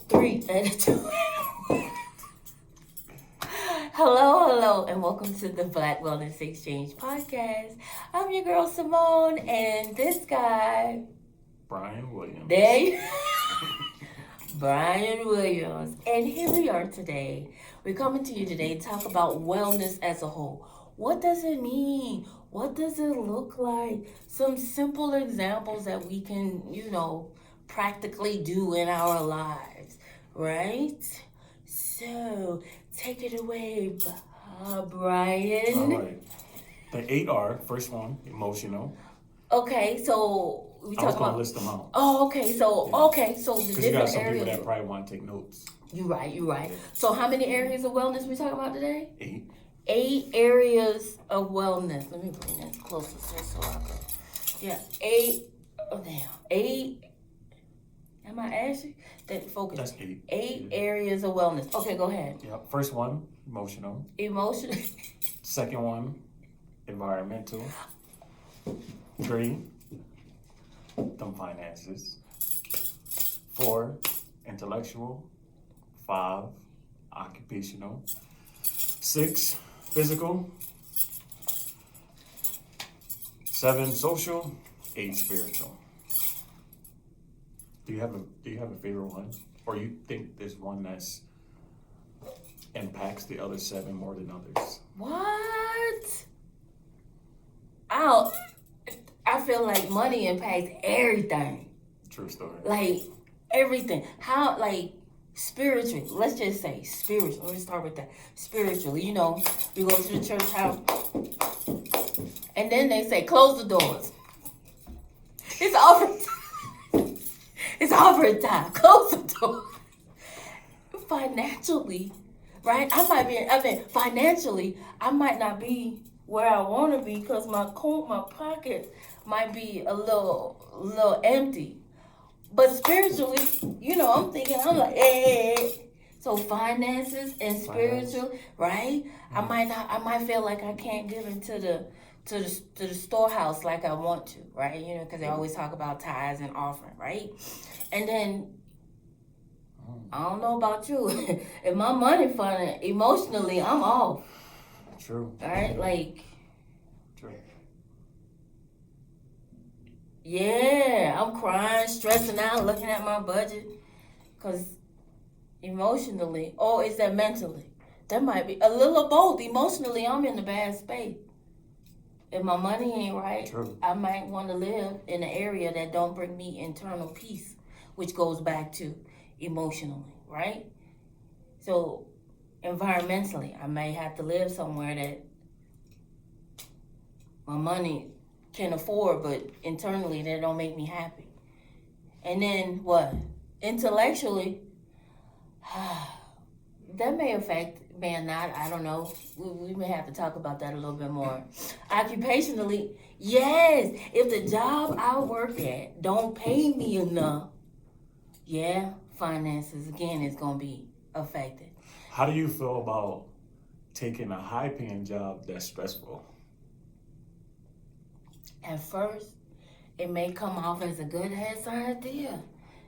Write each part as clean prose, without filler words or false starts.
3 and 2. Hello, and welcome to the Black Wellness Exchange podcast. I'm your girl Simone, and this guy, Brian Williams. there you Brian Williams. And here we are today. We're coming to you today to talk about wellness as a whole. What does it mean? What does it look like? Some simple examples that we can, practically do in our lives, right? So, take it away, Brian. All right. The 8R, first one, emotional. Okay, so we I was talk going to about. list them out. Oh, okay. So the Because you got different some people areas. that probably want to take notes. You're right. So how many areas of wellness we talking about today? 8. 8 areas of wellness. Let me bring that closer so I can. Yeah, 8. Oh damn, 8. Am I asking? That focus. That's 8. 8 areas of wellness. Okay, go ahead. Yep. First one, emotional. Emotional. Second one, environmental. 3, them finances. 4, intellectual. 5, occupational. 6, physical. 7, social. 8, spiritual. Do you have a favorite one, or you think there's one that's impacts the other 7 more than others? What? I feel like money impacts everything. True story. Like everything. How spiritually, let's just say spiritual. Let's start with that. Spiritually, we go to the church house and then they say close the doors. It's offering time. It's offering time. Close the door. Financially, right? Financially, I might not be where I want to be because my pocket might be a little empty. But spiritually, I'm thinking, I'm like, hey. So finances and spiritual, right? Mm-hmm. I might feel like I can't give into the storehouse like I want to, right? Because they always talk about tithes and offering, right? And then I don't know about you. If my money fund, emotionally, I'm off. True. All right, True. yeah, I'm crying, stressing out, looking at my budget. Because emotionally, or is that mentally? That might be a little of both. Emotionally, I'm in a bad space. If my money ain't right, True. I might want to live in an area that don't bring me internal peace, which goes back to emotionally, right? So environmentally, I may have to live somewhere that my money can afford, but internally that don't make me happy. And then what? Intellectually, that may affect, may not, I don't know. We may have to talk about that a little bit more. Occupationally, yes, if the job I work at don't pay me enough, yeah, finances again is gonna be affected. How do you feel about taking a high-paying job that's stressful? At first, it may come off as a good ass idea.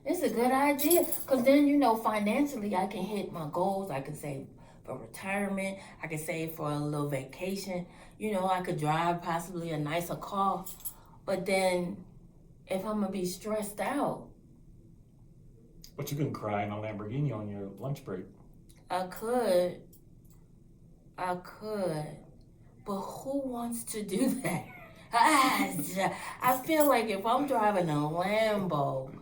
It's a good idea because then, financially, I can hit my goals. I can save for retirement. I can save for a little vacation. I could drive possibly a nicer car. But then, if I'm going to be stressed out, But you can cry in a Lamborghini on your lunch break. I could. But who wants to do that? I feel like if I'm driving a Lambo,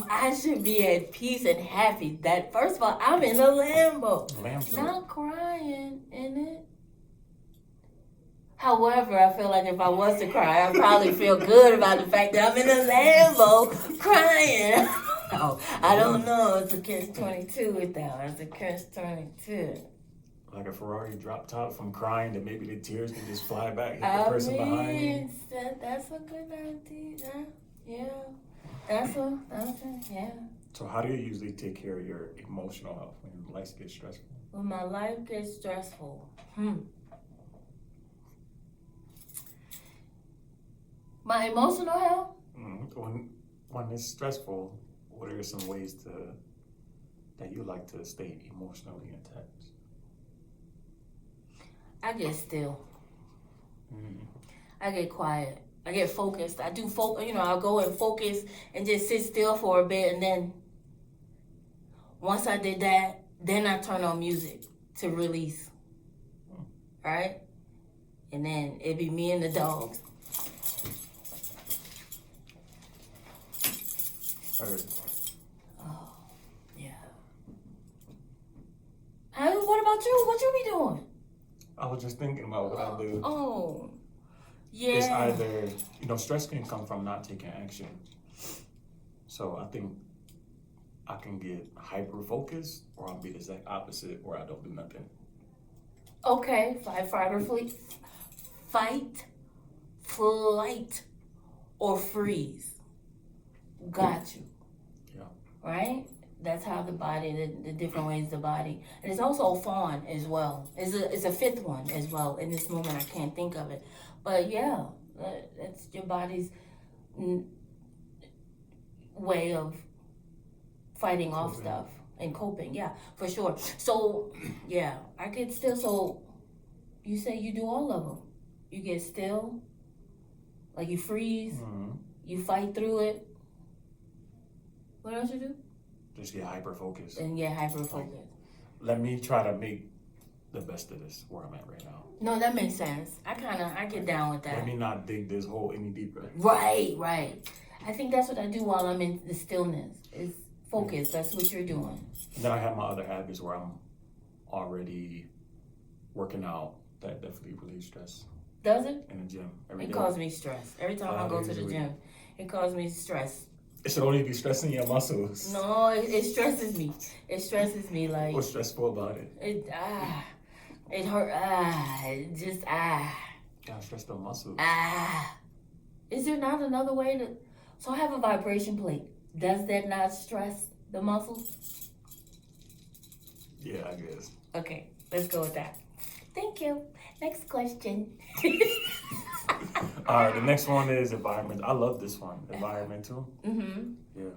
I should be at peace and happy. That first of all, I'm in a Lambo, not crying in it. However, I feel like if I was to cry, I'd probably feel good about the fact that I'm in a Lambo crying. No, I don't know. It's a catch-22 with that one. It's a catch-22. Like a Ferrari drop top from crying, that maybe the tears can just fly back, hit the person behind you. That's a good idea. Yeah. That's a, yeah. So how do you usually take care of your emotional health when life gets stressful? When my life gets stressful, my emotional health? When it's stressful, what are some ways to that you like to stay emotionally attached? I get still. Mm. I get quiet. I get focused. I do I'll go and focus and just sit still for a bit, and then once I did that, then I turn on music to release. Right? And then it'd be me and the dogs. Heard. Oh, yeah. What about you? What you be doing? I was just thinking about what I do. Oh, yeah. It's either, stress can come from not taking action. So I think I can get hyper focused, or I'll be the exact opposite, where I don't do nothing. Okay, fight or flee. Fight, flight, or freeze. Got you. Yeah. Right? That's how the body, the different ways the body, and it's also fawn as well. It's a fifth one as well. In this moment, I can't think of it, but yeah, that's your body's way of fighting off Coping. stuff and coping. Yeah, for sure. So yeah, I get still. So you say you do all of them. You get still, like you freeze, Mm-hmm. you fight through it. What else you do? Just get hyper focused. And get hyper focused. Let me try to make the best of this where I'm at right now. No, that makes sense. I get down with that. Let me not dig this hole any deeper. Right. I think that's what I do while I'm in the stillness. Is focus. That's what you're doing. And then I have my other habits where I'm already working out. That definitely relieves stress. Does it? In the gym every day. It causes me stress. Every time I 5 go to days a the week. gym, it causes me stress. It should only be stressing your muscles. No, it stresses me. It stresses me like What's stressful about it? it hurt it just Gotta stress the muscles. Is there not another way to? So I have a vibration plate. Does that not stress the muscles? Yeah, I guess. Okay, let's go with that. Thank you. Next question. All right, the next one is environment. I love this one. Environmental. Mm-hmm. Yeah,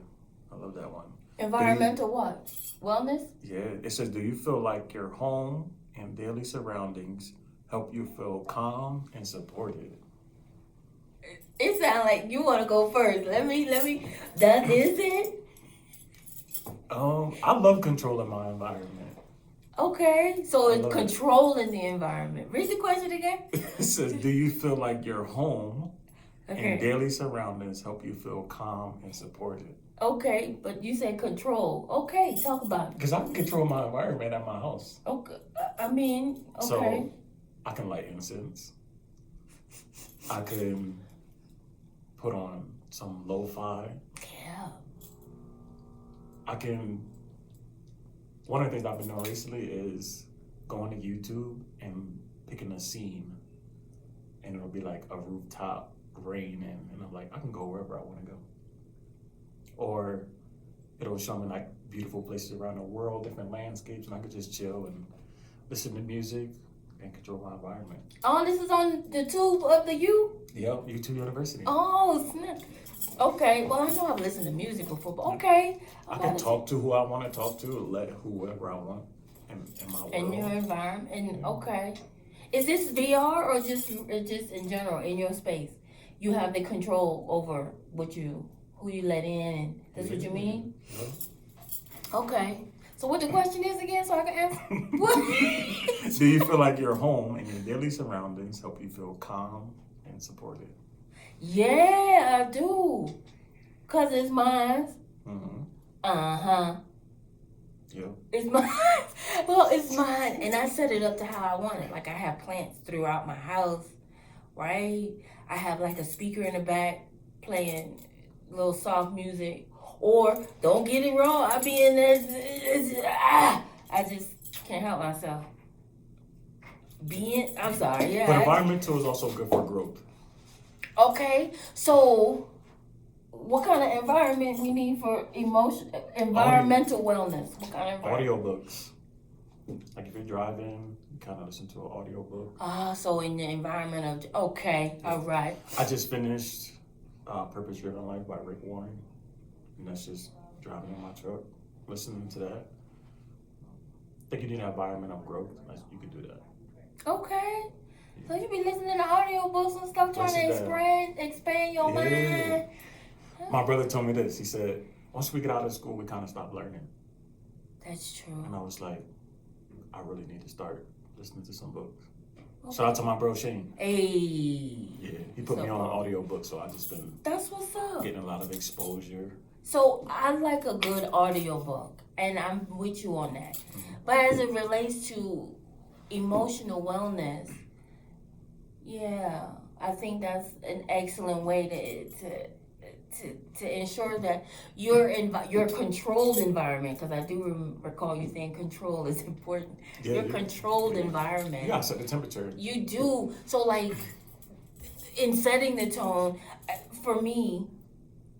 I love that one. Environmental what? Wellness? Yeah, it says, do you feel like your home and daily surroundings help you feel calm and supported? It sounds like you want to go first. Let me. That is it? I love controlling my environment. Okay, so I it's love it. controlling the environment. Read the question again. It says, do you feel like your home and Okay. daily surroundings help you feel calm and supported? Okay, but you said control. Okay, talk about it. Because I can control my environment at my house. Okay, okay. So I can light incense. I can put on some lo-fi. Yeah. One of the things I've been doing recently is going to YouTube and picking a scene, and it'll be like a rooftop rain, and I'm like, I can go wherever I want to go. Or it'll show me like beautiful places around the world, different landscapes, and I could just chill and listen to music and control my environment. Oh, this is on the tube of the U? Yep, YouTube University. Oh, snap. Okay, well, I know I've listened to music before, but okay. I can talk to who I want to talk to, let whoever I want in my world. In your environment, and okay. Is this VR or just in general, in your space? You have the control over who you let in, and that's what you mean? Yeah. Okay. So what the question is again, so I can answer? What? Do you feel like your home and your daily surroundings help you feel calm and supported? Yeah, I do. Cause it's mine. Mm-hmm. Uh-huh. Yeah. It's mine. Well, it's mine, and I set it up to how I want it. Like I have plants throughout my house, right? I have like a speaker in the back playing little soft music. Or don't get it wrong, I be in there. I just can't help myself. I'm sorry, yeah. But environmental is also good for growth. Okay, so what kind of environment we need for environmental wellness? What kind of environment? Audiobooks. Like if you're driving, you kind of listen to an audiobook. So in the environment of, okay, all right. I just finished Purpose Driven Life by Rick Warren. And that's just driving in my truck, listening to that. think you need an environment of growth. You could do that. Okay. So you be listening to audiobooks and stuff, trying to Listen to expand your yeah. mind. My brother told me this. He said, once we get out of school, we kind of stop learning. That's true. And I was like, I really need to start listening to some books. Okay. Shout out to my bro Shane. Hey. Yeah, he put me on an audiobook, so I just been That's what's up. getting a lot of exposure. So I like a good audiobook, and I'm with you on that. But as it relates to emotional wellness, yeah, I think that's an excellent way to ensure that your controlled environment, because I do recall you saying control is important. Yeah, your controlled yeah. environment. You gotta set the temperature. You do. So like in setting the tone, for me,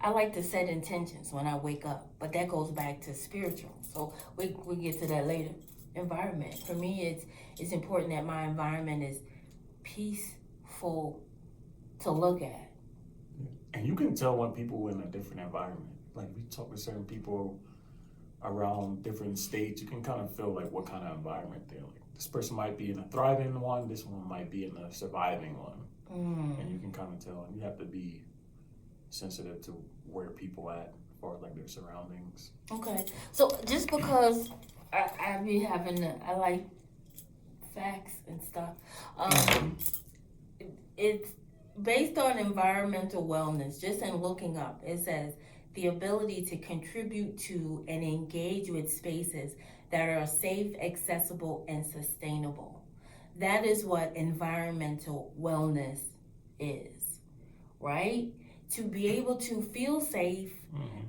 I like to set intentions when I wake up, but that goes back to spiritual. So we get to that later. Environment. For me, it's important that my environment is peaceful to look at. And you can tell when people in a different environment. Like we talk with certain people around different states, you can kind of feel like what kind of environment they're like. This person might be in a thriving one, this one might be in a surviving one. And you can kind of tell, and you have to be sensitive to where people at as far as like their surroundings. Okay. So just because I be having I like facts and stuff. It's based on environmental wellness. Just in looking up, it says the ability to contribute to and engage with spaces that are safe, accessible, and sustainable. That is what environmental wellness is, right? To be able to feel safe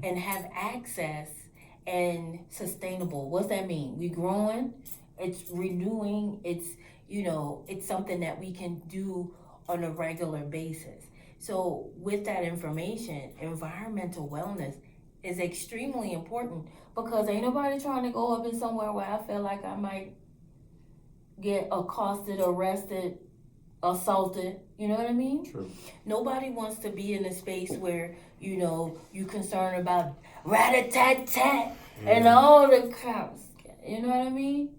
and have access and sustainable. What's that mean? We growing, it's renewing, it's something that we can do on a regular basis. So with that information, environmental wellness is extremely important because ain't nobody trying to go up in somewhere where I feel like I might get accosted, arrested, assaulted. You know what I mean? True. Nobody wants to be in a space where, you concerned about rat-a-tat-tat and all the cops. You know what I mean?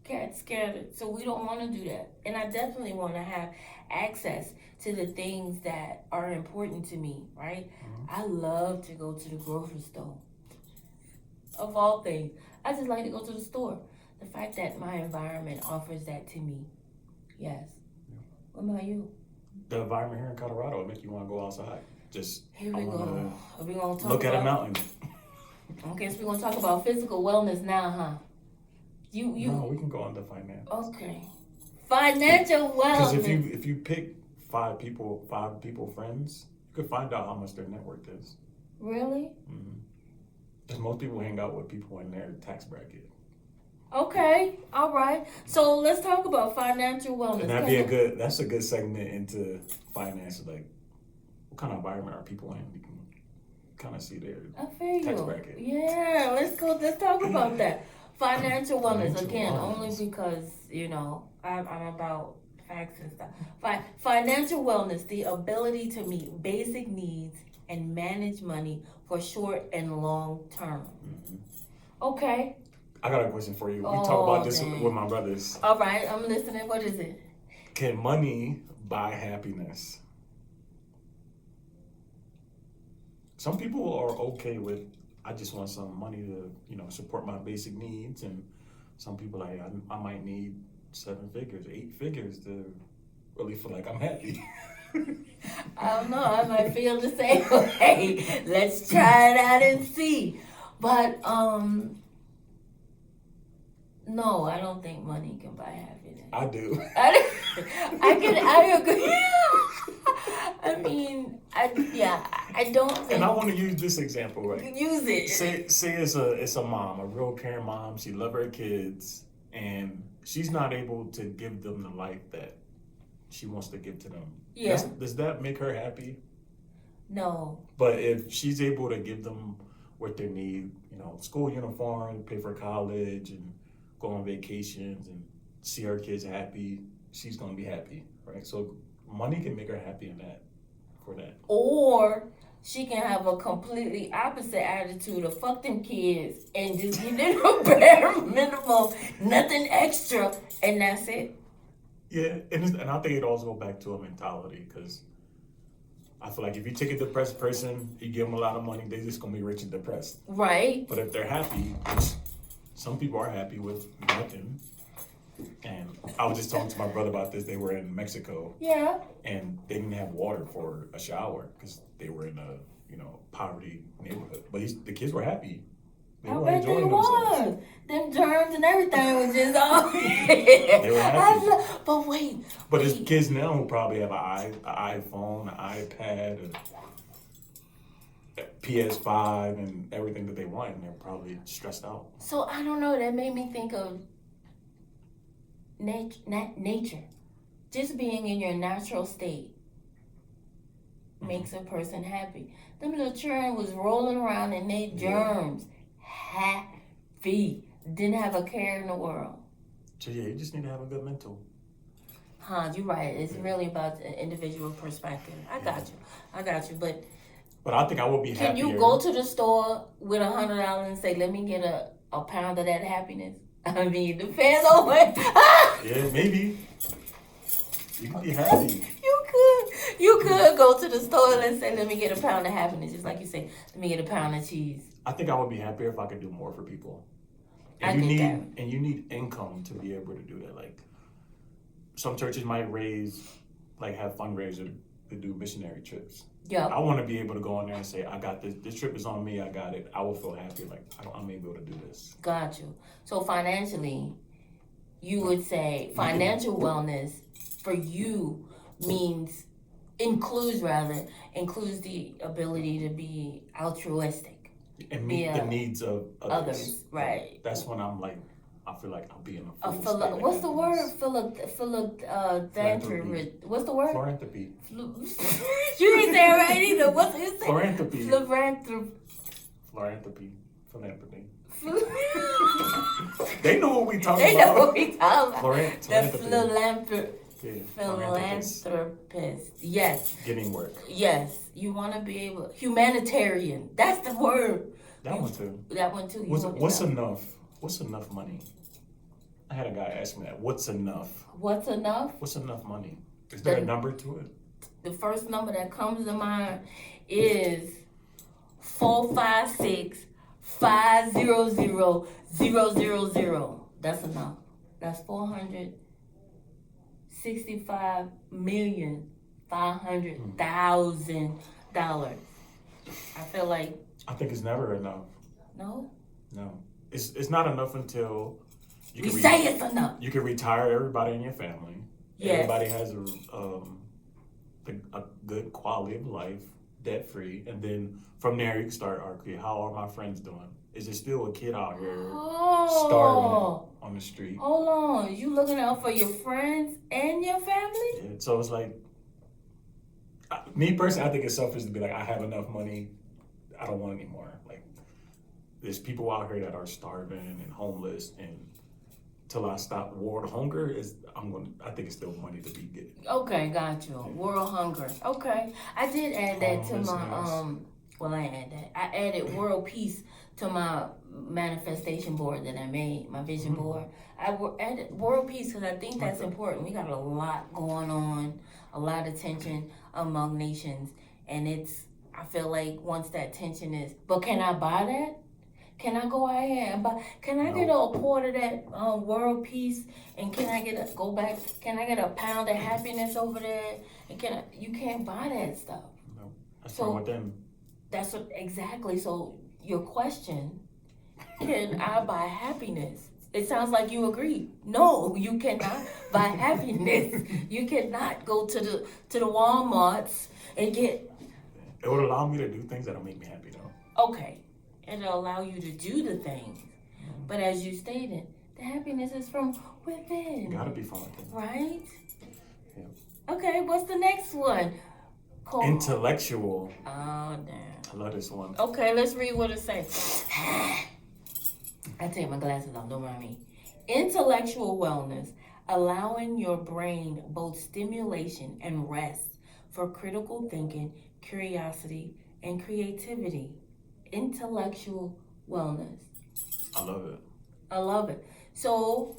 Cats scattered. So we don't want to do that. And I definitely want to have access to the things that are important to me, right? I love to go to the grocery store. Of all things, I just like to go to the store. The fact that my environment offers that to me, yes. What about you? The environment here in Colorado will make you want to go outside. Just Here we go. Are we gonna talk look at a about mountain. Okay, so we're gonna talk about physical wellness now, huh? No, we can go on to finance. Okay. Financial Because wellness. if you pick five people friends, you could find out how much their net worth is. Really? Because most people hang out with people in their tax bracket. Okay, all right. So let's talk about financial wellness. And that's a good segment into finance. Like, what kind of environment are people in? You can kind of see their tax bracket. Yeah, let's talk about that. Financial wellness, Financial again, wellness. only because, I'm about facts and stuff. Financial wellness, the ability to meet basic needs and manage money for short and long term. Okay. I got a question for you. We talk about this dang. with my brothers. All right, I'm listening. What is it? Can money buy happiness? Some people are okay with, I just want some money to, support my basic needs. And some people like, I might need 7 figures, 8 figures to really feel like I'm happy. I don't know. I might feel the same way. Let's try it out and see. But, no, I don't think money can buy happiness. I do. I agree. I mean, I don't think. And I want to use this example, right? Use it. Say it's a mom, a real caring mom. She loves her kids, and she's not able to give them the life that she wants to give to them. Yeah. Does that make her happy? No. But if she's able to give them what they need, school uniform, pay for college, and go on vacations, and see her kids happy, she's gonna be happy, right? So money can make her happy for that. Or she can have a completely opposite attitude of fuck them kids and just give them a bare minimum, nothing extra, and that's it. Yeah, and I think it also goes back to a mentality because I feel like if you take a depressed person, you give them a lot of money, they're just gonna be rich and depressed. Right. But if they're happy, which some people are happy with nothing, and I was just talking to my brother about this. They were in Mexico, Yeah. and they didn't have water for a shower because they were in a poverty neighborhood. But the kids were happy. They I were bet they enjoying themselves. was. Them germs and everything was just all. They were happy. But wait. But there's kids now who probably have an iPhone, an iPad, a PS5, and everything that they want, and they're probably stressed out. So I don't know. That made me think of nature. Just being in your natural state makes a person happy. Them little children was rolling around in their germs, happy, didn't have a care in the world. So yeah, you just need to have a good mental. Huh, you're right. It's really about the individual perspective. I got you. But I think I would be happier. Can you go to the store with $100 and say, "Let me get a pound of that happiness"? I mean, it depends on what. Yeah, maybe. You could be happy. You could go to the store and say, "Let me get a pound of happiness," just like you say, "Let me get a pound of cheese." I think I would be happier if I could do more for people. I And get that. and you need income to be able to do that. Like some churches might have fundraisers to do missionary trips. Yeah. I want to be able to go in there and say, I got this. This trip is on me. I got it. I will feel happy. Like I'm able to do this. Got you. So financially, you would say financial wellness for you includes the ability to be altruistic And meet the needs of others. Right. That's when I'm like, I feel like I'll be in a what's the word? Philanthropy. What's the word? Philanthropy. You ain't say it right either. What's it? Philanthropy. Philanthropy. Philanthropy. They know what we talking They about. know what we talking about. Philanthropy. Philanthropist. Yes. Getting work. Yes. You want to be able. Humanitarian. That's the word. That one too. That one too. What's enough? What's enough money? I had a guy ask me that. What's enough? What's enough? What's enough money? Is there a number to it? The first number that comes to mind is 456-500-000. That's enough. That's $465,500,000. I feel like. I think it's never enough. No. No, it's not enough until you say it's enough. You can retire everybody in your family. Yes. Everybody has a good quality of life, debt free, and then from there you can start. Okay, how are my friends doing? Is there still a kid out here starving on the street? Hold on, you looking out for your friends and your family? Yeah, so it's like, me personally, I think it's selfish to be like, I have enough money, I don't want any more. Like, there's people out here that are starving and homeless, and till I stop world hunger, I think it's still money to be getting. Okay, got you. World hunger. Okay, I did add that to my Well, I add that. I added world peace to my manifestation board that I made, my vision board. I added world peace because I think that's important. We got a lot going on, a lot of tension among nations, and I feel like once that tension is, but can I buy that? Can I go out here and buy? Can I get a quart of that world peace? And can I get Can I get a pound of happiness over there? And you can't buy that stuff. No, that's wrong with them. That's exactly. So your question, can I buy happiness? It sounds like you agree. No, you cannot buy happiness. You cannot go to the Walmarts and get. It would allow me to do things that'll make me happy though. Okay. It'll allow you to do the things. But as you stated, the happiness is from within. You gotta be fun with it. Right? Yeah. Okay, what's the next one? Intellectual. Oh, damn. I love this one. Okay, let's read what it says. I take my glasses off, don't mind me. Intellectual wellness, allowing your brain both stimulation and rest for critical thinking, curiosity, and creativity, intellectual wellness. I love it. I love it. So,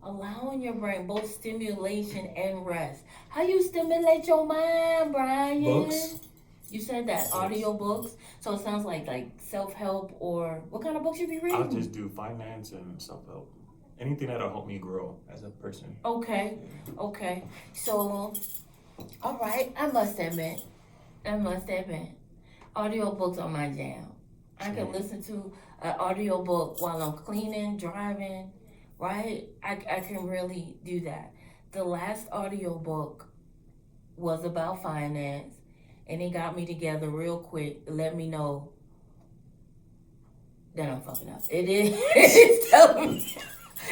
allowing your brain both stimulation and rest. How you stimulate your mind, Brian? Books. You said that Books. audio books. So it sounds like self help, or what kind of books you be I'll reading? just do finance and self help. Anything that'll help me grow as a person. Okay, okay. So, all right. I must admit, audiobooks are my jam. I can listen to an audiobook while I'm cleaning, driving, right? I can really do that. The last audiobook was about finance, and it got me together real quick. Let me know that I'm fucking up. It is it's telling me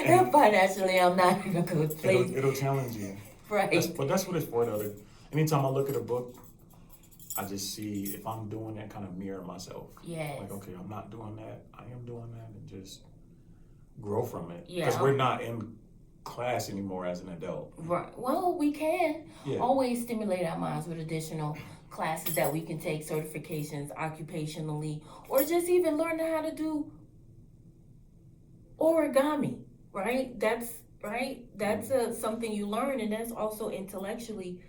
that financially I'm not in a good place. It'll challenge you. Right. But that's what it's for, though. Anytime I look at a book, I just see if I'm doing that, kind of mirror myself. Yes. Like, okay, I'm not doing that. I am doing that, and just grow from it. Yeah. Because we're not in class anymore as an adult. Right. Well, we can Yeah. always stimulate our minds with additional classes that we can take, certifications, occupationally, or just even learning how to do origami. Right. That's right. That's something you learn, and that's also intellectually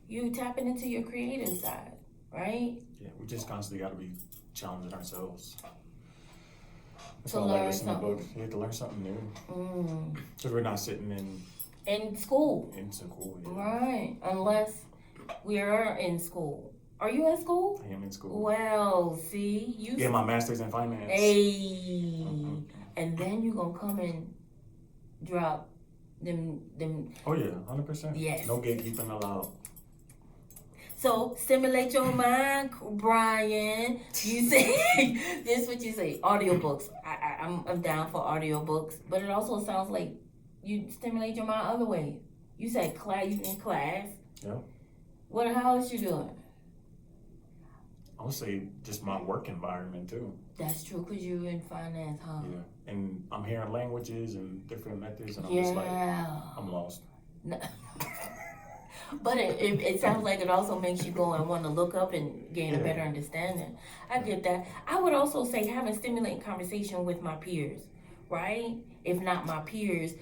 you tapping into your creative side. Right. Yeah, we just constantly got to be challenging ourselves. That's To why I like learn listening to something. books. You have to learn something new. Because we're not sitting In school. in school. Yeah. Right. Unless we are in school. Are you in school? I am in school. Well, see, you. Get my master's in finance. Hey. And then you gonna come and drop them. Oh yeah, 100%. Yes. No gatekeeping allowed. So stimulate your mind, Brian. You say this is what you say. Audiobooks. I'm down for audiobooks, but it also sounds like you stimulate your mind other ways. You said class. You in class. Yeah. How else you doing? I would say just my work environment too. That's true, because you're in finance, huh? Yeah. And I'm hearing languages and different methods, and I'm just like, I'm lost. But it sounds like it also makes you go and want to look up and gain a better understanding. I get that. I would also say having stimulating conversation with my peers, right? If not my peers,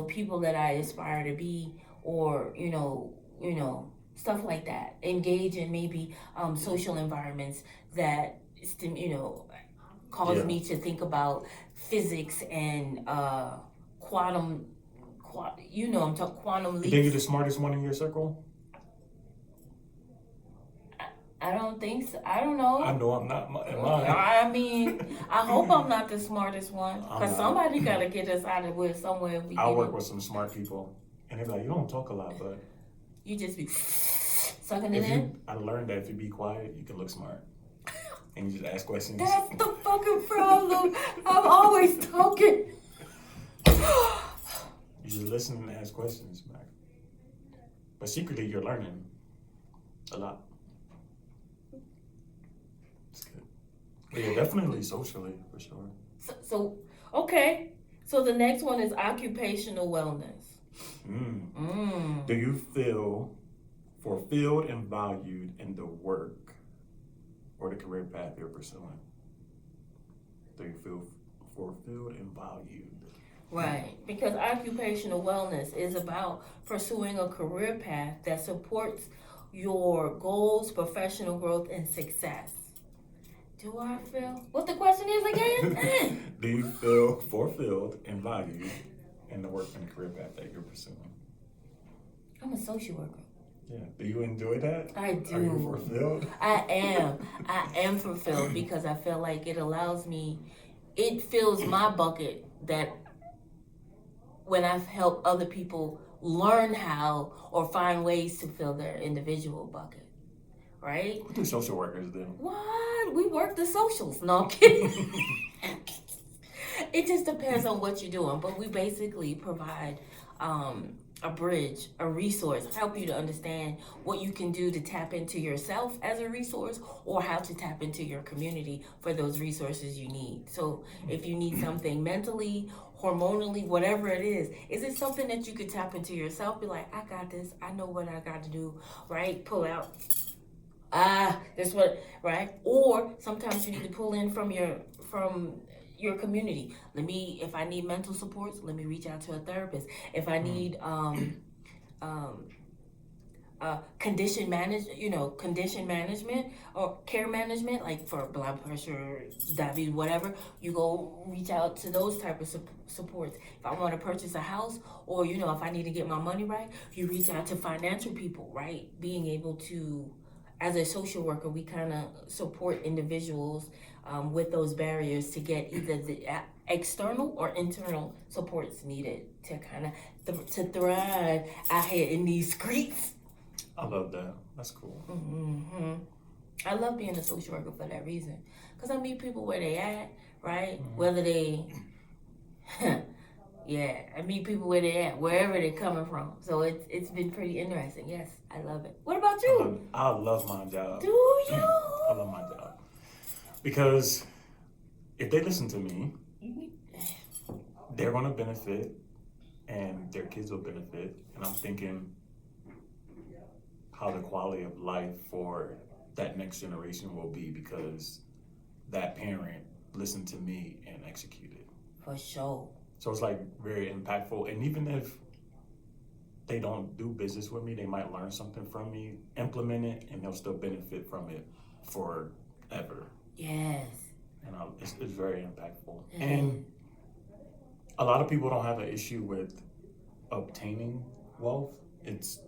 people that I aspire to be, or stuff like that. Engage in maybe social environments that cause me to think about physics and quantum. I'm talking quantum leaps. You think you're the smartest one in your circle? I don't think so. I don't know. I know I'm not. I mean, I hope I'm not the smartest one, because somebody got to get us out of here somewhere. I work with some smart people, and they're like, you don't talk a lot, but you just be sucking it in. I learned that if you be quiet, you can look smart, and you just ask questions. That's the fucking problem. I'm always talking. You just listen and ask questions, man. But secretly, you're learning a lot. It's good. But yeah, definitely socially, for sure. So okay. So the next one is occupational wellness. Do you feel fulfilled and valued in the work or the career path you're pursuing? Do you feel fulfilled and valued? Right, because occupational wellness is about pursuing a career path that supports your goals, professional growth, and success. Do I feel? What the question is again? Do you feel fulfilled and valued in the work and career path that you're pursuing? I'm a social worker. Yeah. Do you enjoy that? I do. Are you fulfilled? I am fulfilled, because I feel like it fills my bucket that when I've helped other people learn how or find ways to fill their individual bucket, right? What do social workers do? What? We work the socials. No, I'm kidding. It just depends on what you're doing, but we basically provide a bridge, a resource, help you to understand what you can do to tap into yourself as a resource, or how to tap into your community for those resources you need. So if you need something mentally, hormonally, whatever it is it something that you could tap into yourself? Be like, I got this. I know what I got to do, right? Pull out That's what, right? Or sometimes you need to pull in from your community. If I need mental supports, let me reach out to a therapist. If I need um, condition management or care management, like for blood pressure, diabetes, whatever, you go reach out to those type of supports. If I want to purchase a house, or if I need to get my money right, you reach out to financial people, right? Being able to, as a social worker, we kind of support individuals with those barriers to get either the external or internal supports needed to kind of to thrive out here in these streets. I love that. That's cool. Mm-hmm. I love being a social worker for that reason, because I meet people where they at, right? Whether they, yeah, I meet people where they at, wherever they're coming from. So it's been pretty interesting. Yes, I love it. What about you? I love my job. Do you? I love my job because if they listen to me, they're gonna benefit, and their kids will benefit. And I'm thinking how the quality of life for that next generation will be because that parent listened to me and executed. For sure. So it's like very impactful. And even if they don't do business with me, they might learn something from me, implement it, and they'll still benefit from it forever. Yes. And it's very impactful. And a lot of people don't have an issue with obtaining wealth. It's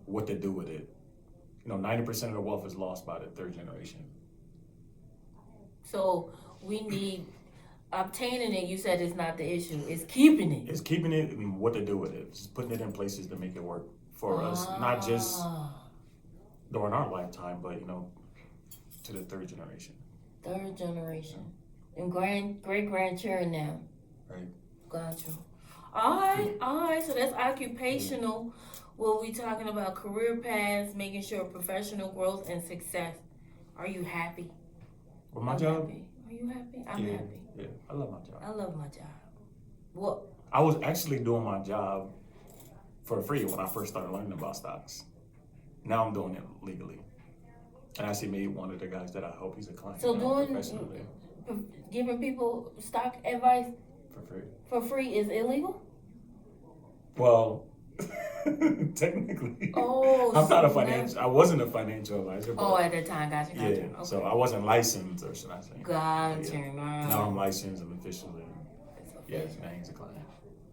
what they do with it. 90% of the wealth is lost by the third generation. So we need obtaining it. You said it's not the issue. It's keeping it. It's keeping it and what to do with it. Just putting it in places to make it work for us, not just during our lifetime, but to the third generation. Third generation and great grandchildren now. Right. Gotcha. All right. So that's occupational. What we talking about? Career paths, making sure professional growth and success. Are you happy? With my job? Happy. Are you happy? I'm happy. Yeah, I love my job. I love my job. What? I was actually doing my job for free when I first started learning about stocks. Now I'm doing it legally. And I actually made one of the guys that I help. He's a client. So giving people stock advice for free is illegal? Well, technically. Oh, I'm not a financial. I wasn't a financial advisor. But at the time, gotcha. Yeah, okay. So I wasn't licensed, or should I say? Gotcha. Yeah. Now I'm licensed and official. Yeah, now he's a client.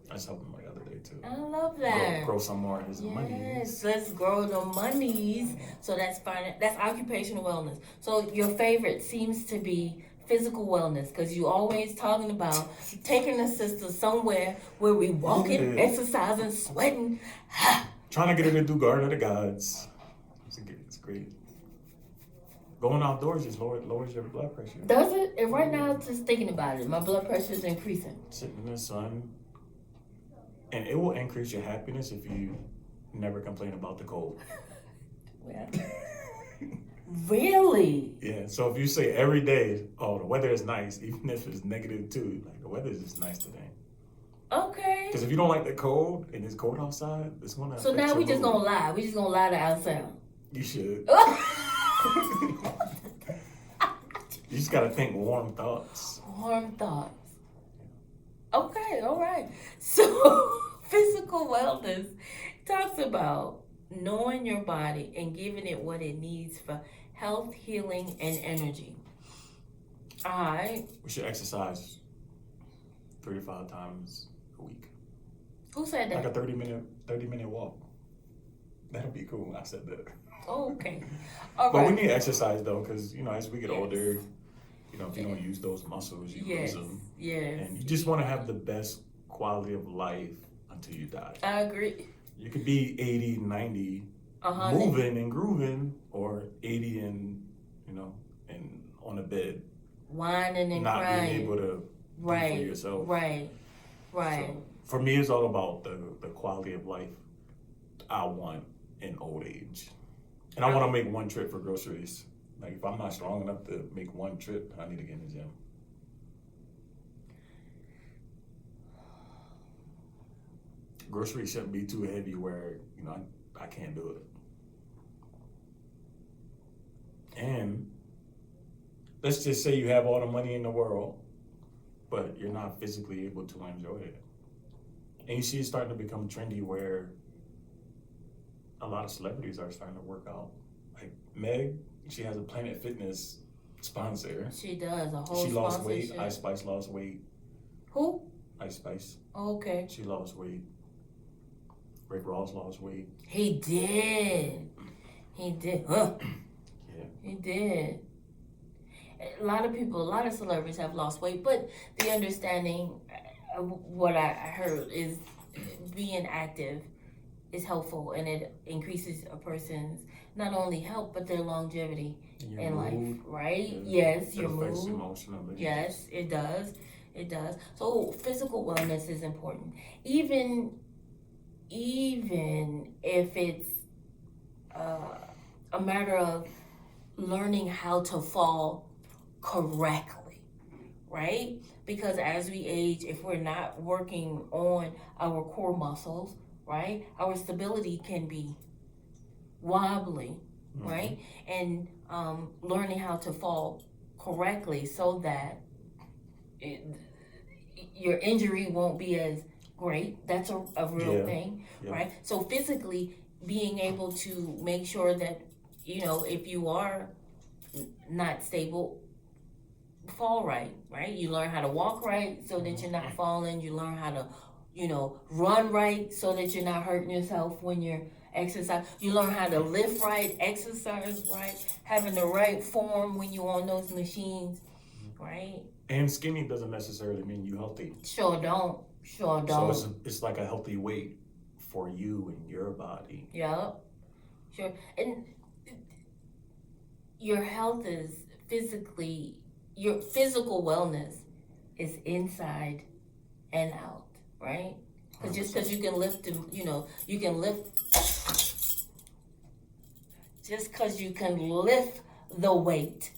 I just helped him the other day too. I love that. Grow some more of his money. Yes, let's grow the monies. So that's fine. That's occupational wellness. So your favorite seems to be physical wellness, because you always talking about taking a sister somewhere where we walking, exercising, sweating. Trying to get her to do Garden of the Gods. It's great. Going outdoors just lowers your blood pressure. Does it? And right now, just thinking about it, my blood pressure is increasing. Sitting in the sun. And it will increase your happiness if you never complain about the cold. Well, really? Yeah, so if you say every day, oh, the weather is nice, even if it's -2, like the weather is just nice today. Okay. Because if you don't like the cold and it's cold outside, it's gonna. So now we just gonna lie. We just gonna lie to ourselves. You should. You just gotta think warm thoughts. Warm thoughts. Okay, all right. So physical wellness talks about knowing your body and giving it what it needs for health, healing, and energy. All right. We should exercise 35 times a week. Who said that? Like a 30-minute walk. That'd be cool. I said that. Okay. All but right. we need exercise though, because as we get older, if you don't use those muscles, you lose them. Yes. And you just want to have the best quality of life until you die. I agree. You could be 80, 90, moving and grooving, or 80 and and on a bed, whining and not crying. being able to do for yourself. Right. So for me, it's all about the quality of life I want in old age. And I want to make one trip for groceries. Like, if I'm not strong enough to make one trip, I need to get in the gym. Groceries shouldn't be too heavy where, I can't do it. And let's just say you have all the money in the world, but you're not physically able to enjoy it. And you see it's starting to become trendy where a lot of celebrities are starting to work out. Like Meg, she has a Planet Fitness sponsor. She does a whole She lost weight. sponsorship. Ice Spice lost weight. Who? Ice Spice. Oh, okay. She lost weight. Rick Ross lost weight. He did. He did. Huh. Yeah. He did. A lot of people, a lot of celebrities have lost weight, but the understanding of what I heard is being active is helpful, and it increases a person's not only health but their longevity Your in life, mood, right? yeah. Yes, It your affects mood. emotionally. Yes, it does. It does. So physical wellness is important, even if it's a matter of learning how to fall correctly, right? Because as we age, if we're not working on our core muscles, right, our stability can be wobbly, right? And learning how to fall correctly so that it, your injury won't be as great. That's a real Yeah. thing, Yeah. right? So physically being able to make sure that, if you are not stable, fall right? You learn how to walk right so that you're not falling. You learn how to, run right so that you're not hurting yourself when you're exercise. You learn how to lift right, exercise right, having the right form when you're on those machines, right? And skinny doesn't necessarily mean you healthy. Sure don't. So it's like a healthy weight for you and your body. Yeah, sure. And your health is physically, your physical wellness is inside and out, right? Because just because you can lift, you can lift, just because you can lift the weight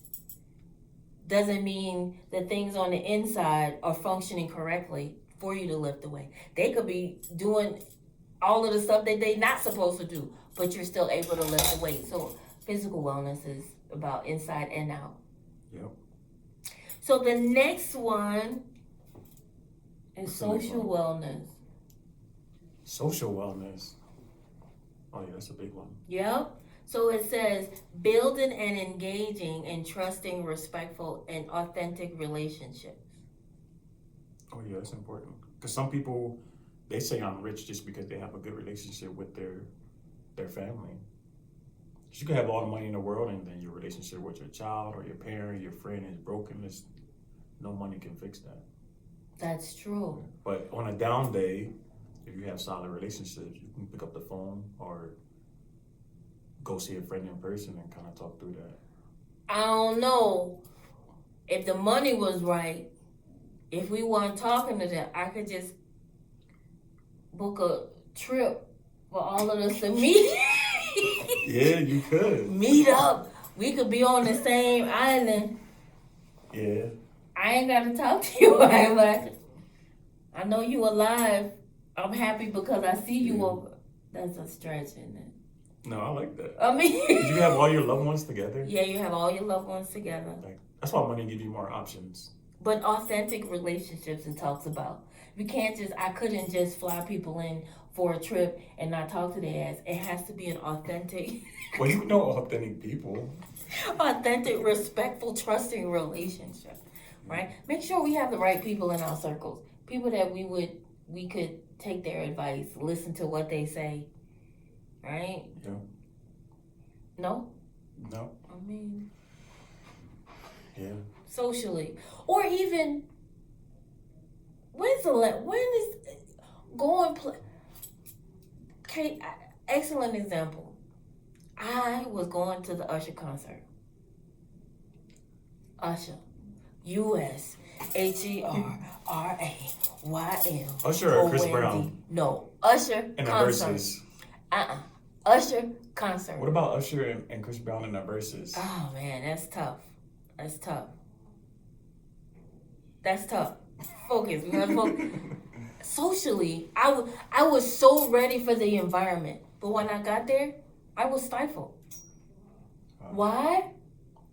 doesn't mean that things on the inside are functioning correctly for you to lift the weight. They could be doing all of the stuff that they're not supposed to do, but you're still able to lift the weight. So physical wellness is about inside and out. Yep. So the next one is What's the next social wellness. Social wellness. Oh yeah, that's a big one. Yep. So it says building and engaging in trusting, respectful, and authentic relationships. Oh yeah, that's important. Because some people, they say I'm rich just because they have a good relationship with their family. You can have all the money in the world, and then your relationship with your child or your parent, your friend is broken. No money can fix that. That's true. But on a down day, if you have solid relationships, you can pick up the phone or go see a friend in person and kind of talk through that. I don't know if the money was right. If we weren't talking to them, I could just book a trip for all of us to meet. Yeah, you could. Meet up. We could be on the same island. Yeah. I ain't got to talk to you, right? But I know you alive. I'm happy because I see you over. That's a stretch, isn't it? No, I like that. I mean, Did you have all your loved ones together? Yeah, you have all your loved ones together. Like, that's why money give you more options. But authentic relationships it talks about. I couldn't just fly people in for a trip and not talk to their ass. It has to be an authentic, Well, you know authentic people. authentic, respectful, trusting relationship, right? Make sure we have the right people in our circles. People that we could take their advice, listen to what they say, right? Yeah. No? No. I mean, Yeah. socially. Or even, when is going play? Okay, excellent example. I was going to the Usher concert. Usher. USHERRAYM. Usher or Chris Brown? No, Usher And the concert. verses. Usher concert. What about Usher and Chris Brown in the verses? Oh man, that's tough. That's tough. That's tough. Focus. We gotta focus. Socially, I was so ready for the environment, but when I got there, I was stifled. Why?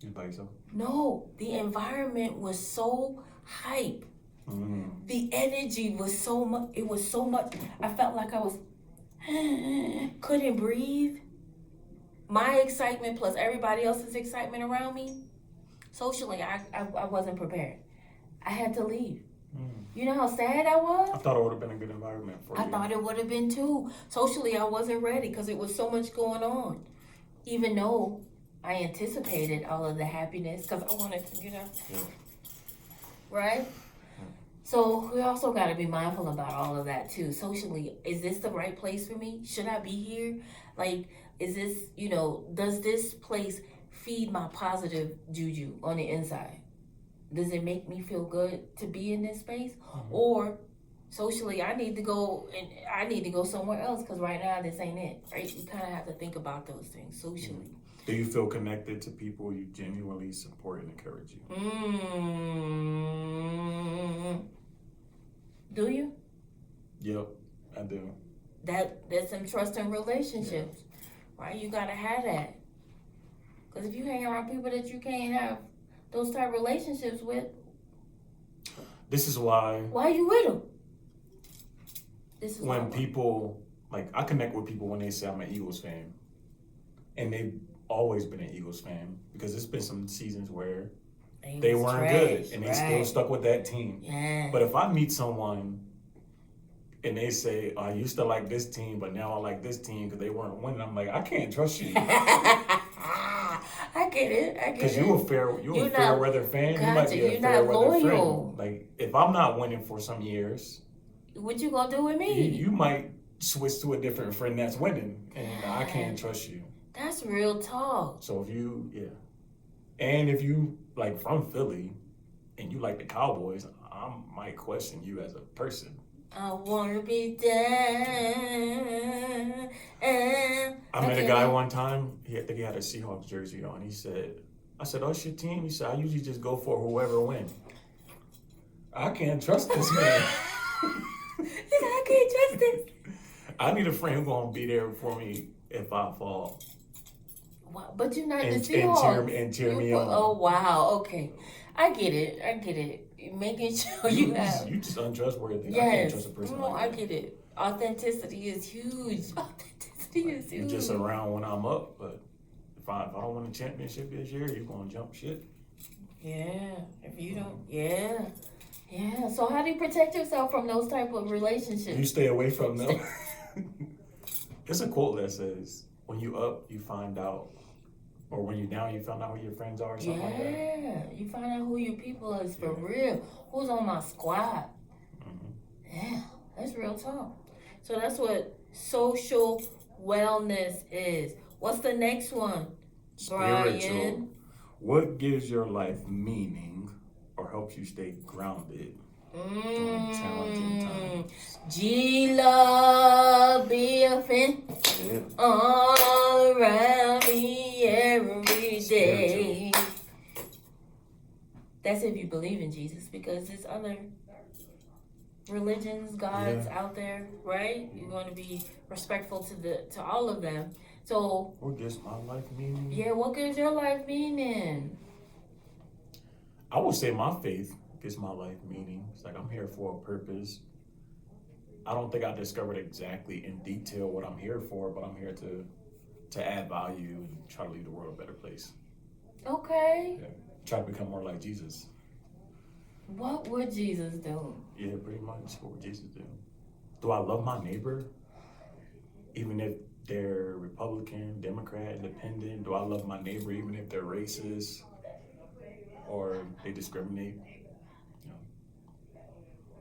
You by yourself? No, the environment was so hype. The energy was so much. It was so much. I felt like I was couldn't breathe. My excitement plus everybody else's excitement around me. Socially, I wasn't prepared. I had to leave. You know how sad I was? I thought it would have been a good environment for you. I thought it would have been too. Socially, I wasn't ready because it was so much going on. Even though I anticipated all of the happiness because I wanted to, right? So we also got to be mindful about all of that too. Socially, is this the right place for me? Should I be here? Like, is this, does this place feed my positive juju on the inside? Does it make me feel good to be in this space? Or socially, I need to go somewhere else because right now this ain't it, right? You kind of have to think about those things socially. Do you feel connected to people you genuinely support and encourage you? Do you? Yep, I do. That's some trust in relationships, right? You gotta have that. Because if you hang around people that you can't have those type of relationships with, this is why you with them? This is when people, like, I connect with people when they say I'm an Eagles fan. And they've always been an Eagles fan because there's been some seasons where they weren't good and they still stuck with that team. Yeah. But if I meet someone and they say, I used to like this team, but now I like this team because they weren't winning, I'm like, I can't trust you. I get it. Because you're a fair weather fan. You might be a fair weather friend. Like, if I'm not winning for some years, what you gonna do with me? You might switch to a different friend that's winning, and I can't trust you. That's real talk. So if you, and if you like from Philly, and you like the Cowboys, I might question you as a person. I wanna be down. I met a guy one time. I think he had a Seahawks jersey on. He said, "I said, oh, it's your team." He said, "I usually just go for whoever wins." I can't trust this man. He said, I can't trust this. I need a friend who's gonna be there for me if I fall. Wow, but you're not the Seahawks. And cheer me on. Oh wow, okay, I get it. Making sure you have. You just untrustworthy. Yes. I can't trust a person. No, I get it. Authenticity is huge. You're just around when I'm up, but if I don't win a championship this year, you're gonna jump shit. Yeah. If you don't, yeah. So how do you protect yourself from those type of relationships? You stay away from them. There's a quote that says, "When you up, you find out." Or when you're down, you find out who your friends are or something like that. Yeah, you find out who your people is for real. Who's on my squad. Yeah, that's real talk. So that's what social wellness is. What's the next one, Spiritual. Brian? What gives your life meaning or helps you stay grounded during challenging times? G-Love be a fan all around me every day. That's if you believe in Jesus, because there's other religions, gods out there, right? You're going to be respectful to all of them. So what gives my life meaning? Yeah, what gives your life meaning? I would say my faith gives my life meaning. It's like I'm here for a purpose. I don't think I discovered exactly in detail what I'm here for, but I'm here to add value and try to leave the world a better place. Okay. Yeah. Try to become more like Jesus. What would Jesus do? Yeah, pretty much. What would Jesus do? Do I love my neighbor? Even if they're Republican, Democrat, Independent? Do I love my neighbor even if they're racist or they discriminate?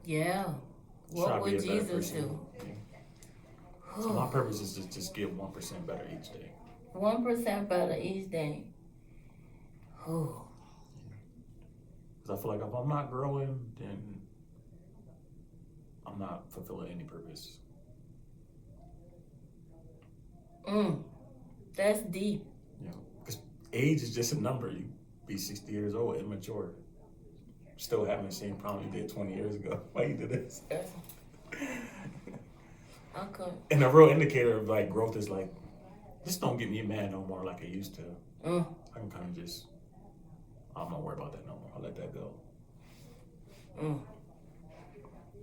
Yeah. What would Jesus do? Yeah. So my purpose is to just get 1% better each day. 1% better each day. Because I feel like if I'm not growing, then I'm not fulfilling any purpose. That's deep. Because age is just a number. You be 60 years old, immature. Still having the same problem you did 20 years ago. Why you did this? Okay. And a real indicator of like growth is like, just don't get me mad no more like I used to. I can kind of just I'm not worried about that no more. I let that go. Mm.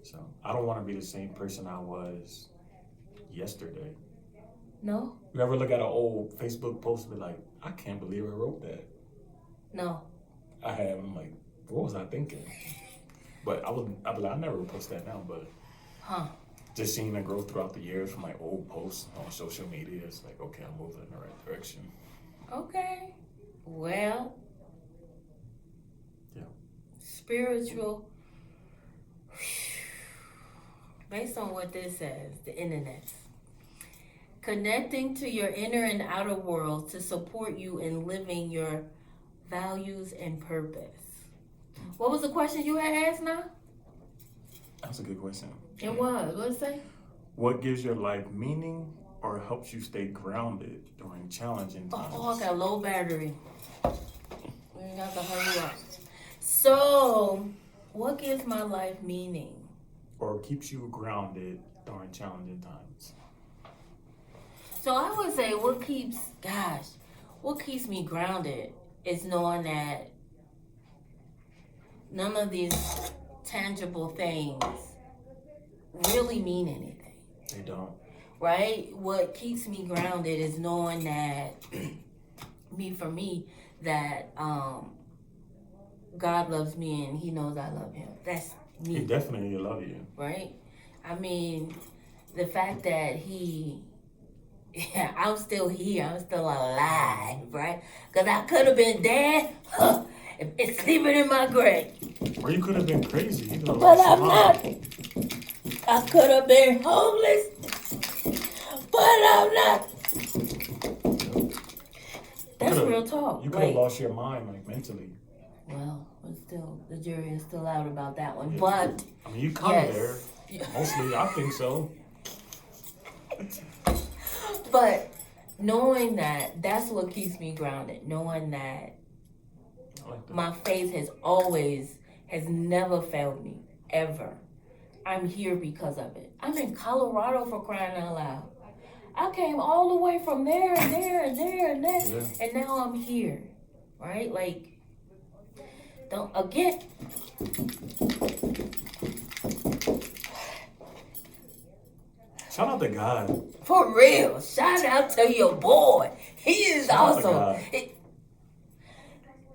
So I don't want to be the same person I was yesterday. No? You ever look at an old Facebook post and be like, I can't believe I wrote that. No. I'm like, what was I thinking? But I never would post that now, but just seeing the growth throughout the years from my old posts on social media, it's like, okay, I'm moving in the right direction. Okay. Well. Yeah. Spiritual. Based on what this says, the internet. Connecting to your inner and outer world to support you in living your values and purpose. What was the question you had asked now? That's a good question. It was. What did it say? What gives your life meaning or helps you stay grounded during challenging times? Oh, I got low battery. We got to hurry up. So, what gives my life meaning? Or keeps you grounded during challenging times? So I would say what keeps me grounded is knowing that none of these tangible things really mean anything. They don't. Right? What keeps me grounded is knowing that that God loves me and he knows I love him. That's me. He definitely love you. Right? I mean, the fact that I'm still here, I'm still alive, right? Because I could have been dead and sleeping in my grave. Or you could have been crazy. But I'm not. I could have been homeless, but I'm not. That's real talk. You could have lost your mind, like, mentally. Well, the jury is still out about that one. Yeah. But I mean, you come there. Mostly, I think so. But knowing that's what keeps me grounded. Knowing that my faith has never failed me, ever. I'm here because of it. I'm in Colorado, for crying out loud. I came all the way from there and there and there and there, and now I'm here, right? Like, don't again. Shout out to God. For real. Shout out to your boy. He is awesome.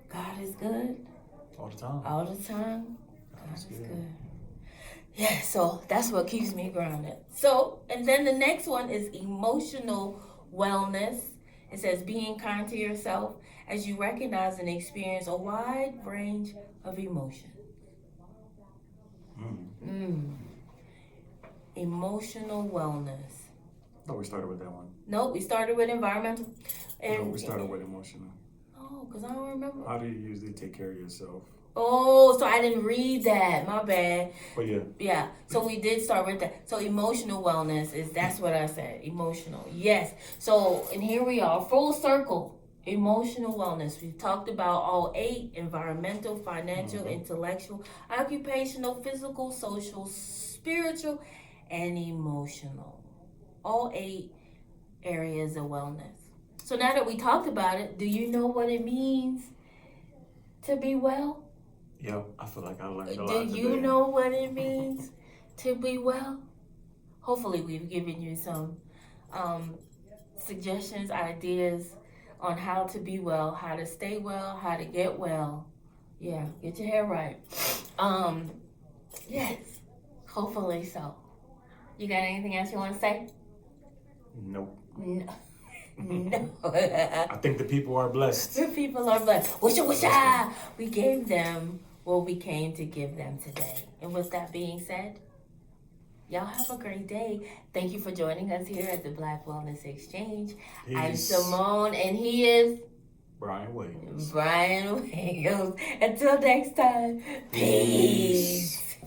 God is good. All the time. All the time. God is good. Yeah, so that's what keeps me grounded. So, and then the next one is emotional wellness. It says being kind to yourself as you recognize and experience a wide range of emotions. Emotional wellness. I thought we started with that one. Nope, we started with environmental. No, we started with emotional. Oh, because I don't remember. How do you usually take care of yourself? Oh, so I didn't read that. My bad. But yeah. Yeah, so we did start with that. So emotional wellness that's what I said. Emotional. Yes. So, and here we are, full circle. Emotional wellness. We've talked about all 8: environmental, financial, intellectual, occupational, physical, social, spiritual, and emotional. All 8 areas of wellness. So now that we talked about it, do you know what it means to be well? Yeah, I feel like I learned a lot Do you know what it means to be well? Hopefully we've given you some suggestions, ideas on how to be well, how to stay well, how to get well. Yeah, get your hair right. Yes, hopefully so. You got anything else you want to say? Nope. No. I think the people are blessed. The people are blessed. Wisha. We gave them what we came to give them today. And with that being said, y'all have a great day. Thank you for joining us here at the Black Wellness Exchange. Peace. I'm Simone, and he is Brian Williams. Until next time, peace.